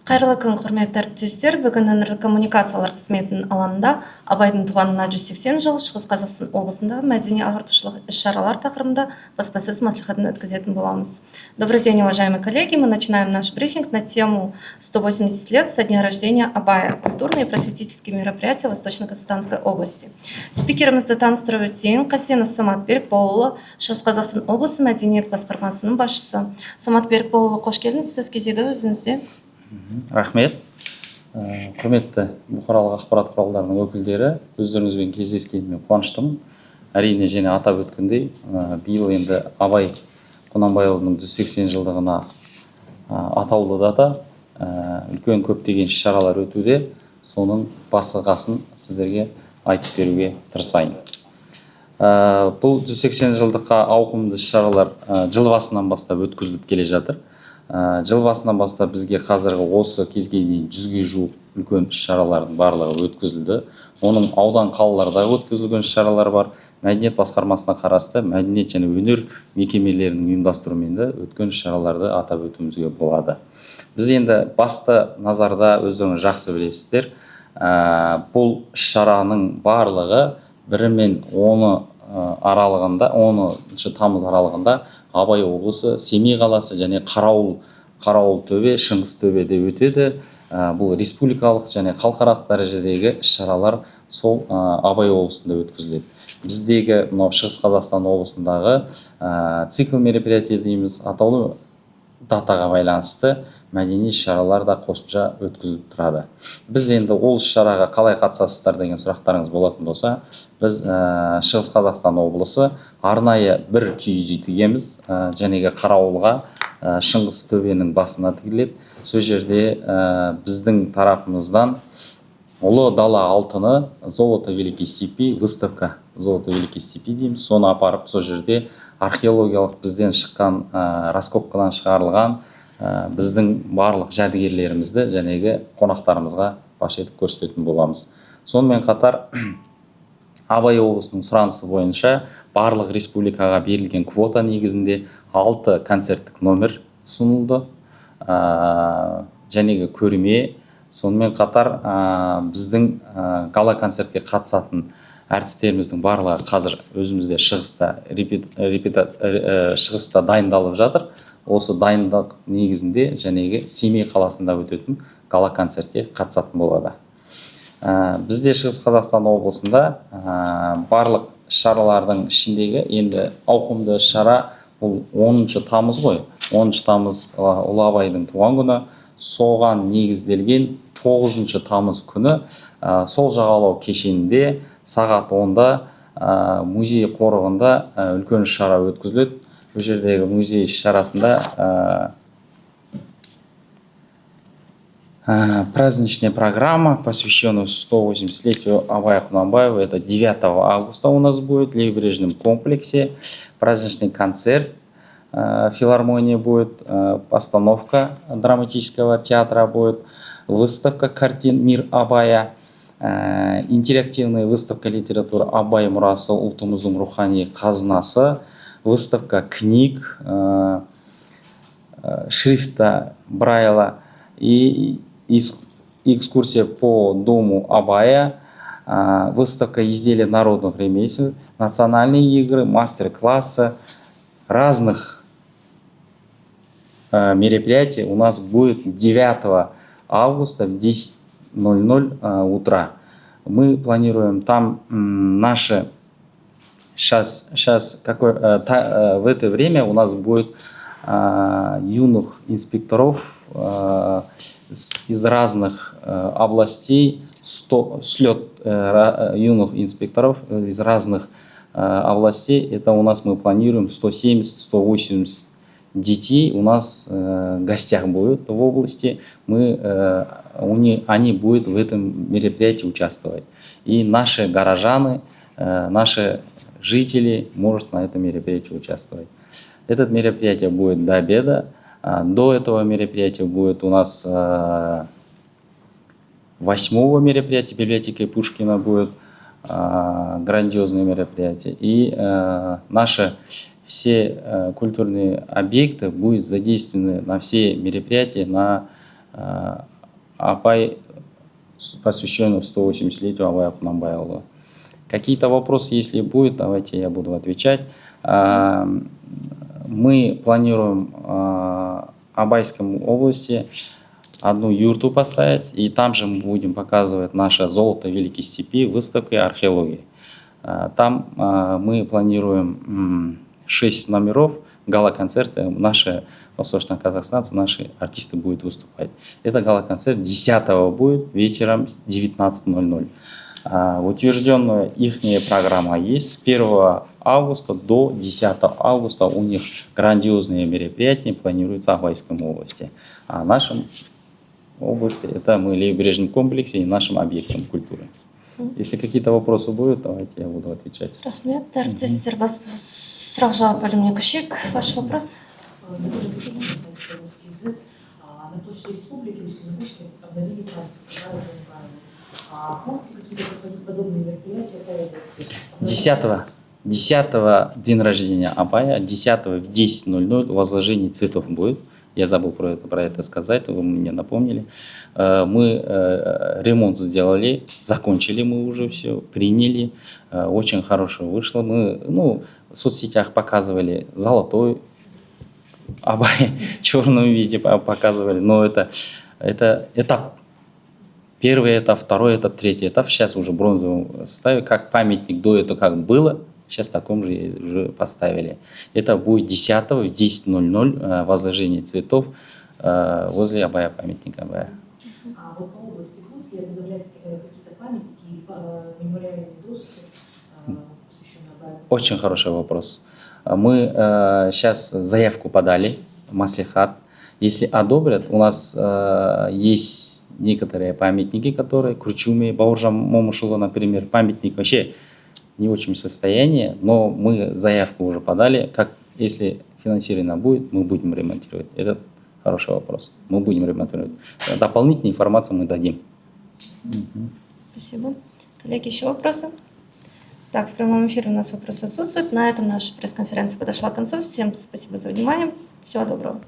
Қайырлы күн, құрметті әріптестер. Бүгін өңірлік коммуникациялар қызметінің алаңында Абайдың туғанына 180 жыл Шығыс Қазақстан облысындағы мәдени ағартушылық іс-шаралар тақырыбында баспасөз мәслихатын өткізетін боламыз. Добрый день, уважаемые коллеги. Мы начинаем наш брифинг на тему 180 лет со дня рождения Абая. Культурные и просветительские мероприятия Восточно-Казахстанской области. Спикерімізді таныстырып өтейін. Қасенов Самат Берікболұлы, Шығыс Қазақстан облысы мәдениет басқармасының басшысы. Самат Берікболұлы, қош келдіңіз. Сөз кезегі өзіңізде. Рахмет. Құрметті бұқаралық ақпарат құралдарының өкілдері, өздеріңізбен кездескеніме қуаныштымын. Әрине, және атап өткендей, биыл енді Абай Құнанбайұлының 180 жылдығына атаулы дата, үлкен көптеген іс-шаралар өтуде. Соның басы-қасын сіздерге айтып беруге тырысайын. Бұл 180 жылдыққа ауқымды іс-шаралар жыл басынан бастап өткізіліп келе жатыр. Жыл басынан бастап бізге қазіргі осы кезге дейін 100-ге жуық үлкен іс-шаралардың барлығы өткізілді. Оның аудан қалалардағы өткізілген іс-шаралар бар. Мәдениет басқармасына қарасты мәдениет және өнер мекемелерінің ұйымдастыруымен өткен іс-шараларды атап өтуімізге болады. Біз енді басты назарда өздеріңіз жақсы білесіздер. Бұл іс-шараның барлығы 1 мен 10 тамыз аралығында Абай облысы, Семей қаласы және Қарауыл төбе, Шыңғыс төбеде өтеді. Бұл республикалық және халықаралық дәрежедегі іс-шаралар сол Абай облысында өткізіледі. Біздегі Шығыс Қазақстан облысындағы цикл мероприятие дейміз, атаулы датаға байланысты мәдени іс-шаралар да қосымша өткізіліп тұрады. Біз енді ол іс-шараға қалай қатысасыздар деген сұрақтарыңыз болатын болса, біз Шығыс Қазақстан облысы арнайы бір киіз үй тігеміз, жәнегі Қарауылға Шыңғыс төбенің басына тігіледі. Сол жерде біздің тарапымыздан Ұлы дала алтыны, золото великой степи, выставка золото великой степи дейміз. Соны апарып, сол жерде археологиялық бізден шыққан, раскопкадан шығарылған біздің барлық жәдігерлерімізді жәнегі қонақтарымызға паш етіп көрсететін боламыз. Сонымен қатар Абай облысының сұранысы бойынша барлық республикаға берілген квота негізінде 6 концерттік номер ұсынылды. Жәнегі көрме, сонымен қатар біздің гала концертке қатысатын әртістеріміздің барлығы қазір өзімізде шығыста дайындалып жатыр. Осы дайындық негізінде жәнегі Семей қаласында өтетін гала концертке қатысатын болады. Бізде Шығыс Қазақстан облысында барлық шаралардың ішіндегі енді ауқымды шара бұл 10 тамыз ғой. 10 тамыз Ұлы Абайдың туған күні. Соған негізделген 9 тамыз күні сол жағалау кешенінде сағат 10-да музей қорығында үлкен шара өткізіледі. Бұл жердегі музей шарасында праздничная программа, посвященная 180-летию Абая Кунанбаева. Это 9 августа у нас будет в Левобережном комплексе. Праздничный концерт, филармония будет, постановка драматического театра будет, выставка картин «Мир Абая», интерактивная выставка литературы «Абай мұрасы ұлтымыздың рухани қазынасы», выставка книг, шрифта Брайла и экскурсия по дому Абая, выставка изделий народных ремесел, национальные игры, мастер-классы, разных мероприятий у нас будет 9 августа в 10:00 утра. Мы планируем там наши в это время у нас будет юных инспекторов из разных областей, слет юных инспекторов из разных областей. Это у нас мы планируем 170-180 детей у нас в гостях будут в области. Они будут в этом мероприятии участвовать. И наши горожане, наши жители могут на этом мероприятии участвовать. Это мероприятие будет до обеда. До этого мероприятия будет у нас 8-го мероприятия, библиотека Пушкина будет грандиозное мероприятие. И наши все культурные объекты будут задействованы на все мероприятия, на Апай, посвященный 180-летию Абая Кунанбайұлы. Какие-то вопросы, если будет, давайте я буду отвечать. Мы планируем в Абайской области одну юрту поставить, и там же мы будем показывать наше золото Великой Степи, выставкой археологии. Там мы планируем 6 номеров, гала-концерты, наши восточно-казахстанцы, наши артисты будут выступать. Это гала-концерт 10 будет вечером 19:00. Утвержденная их программа есть. С 1 августа до 10 августа у них грандиозные мероприятия планируются в Абайской области. А в нашем области это мы левобережном комплексе и нашим объектом культуры. Если какие-то вопросы будут, давайте я буду отвечать. Рахмет, әріптестер, бас сұрақ жауап бөліміне көшейік. Ваш вопрос? На площади республики Усть-Илимская обновили парк. Могут ли какие-то проходить подобные мероприятия по области? 10 день рождения Абая, 10 в 10:00 возложение цветов будет. Я забыл про это сказать, вы мне напомнили. Мы ремонт сделали, закончили мы уже все, приняли. Очень хорошо вышло. Мы в соцсетях показывали золотой Абай, в черном виде показывали. Но это этап. Первый этап, второй этап, третий этап. Сейчас уже в бронзовом составе, как памятник до этого как было. Сейчас в таком же уже поставили. Это будет 10 в 10:00 возложение цветов возле Абая, памятника Абая. А вот по области будут ли обновлять какие-то памятники или мемориальные доски, посвященные Абаю? Очень хороший вопрос. Мы сейчас заявку подали в Маслихат. Если одобрят, у нас есть некоторые памятники, которые Кручуме, Бауыржан Момышұлы, например, памятник вообще не очень в состоянии, но мы заявку уже подали, если финансирование будет, мы будем ремонтировать. Это хороший вопрос. Мы будем ремонтировать. Дополнительную информацию мы дадим. Спасибо. Коллеги, еще вопросы? Так, в прямом эфире у нас вопросы отсутствуют. На этом наша пресс-конференция подошла к концу. Всем спасибо за внимание. Всего доброго.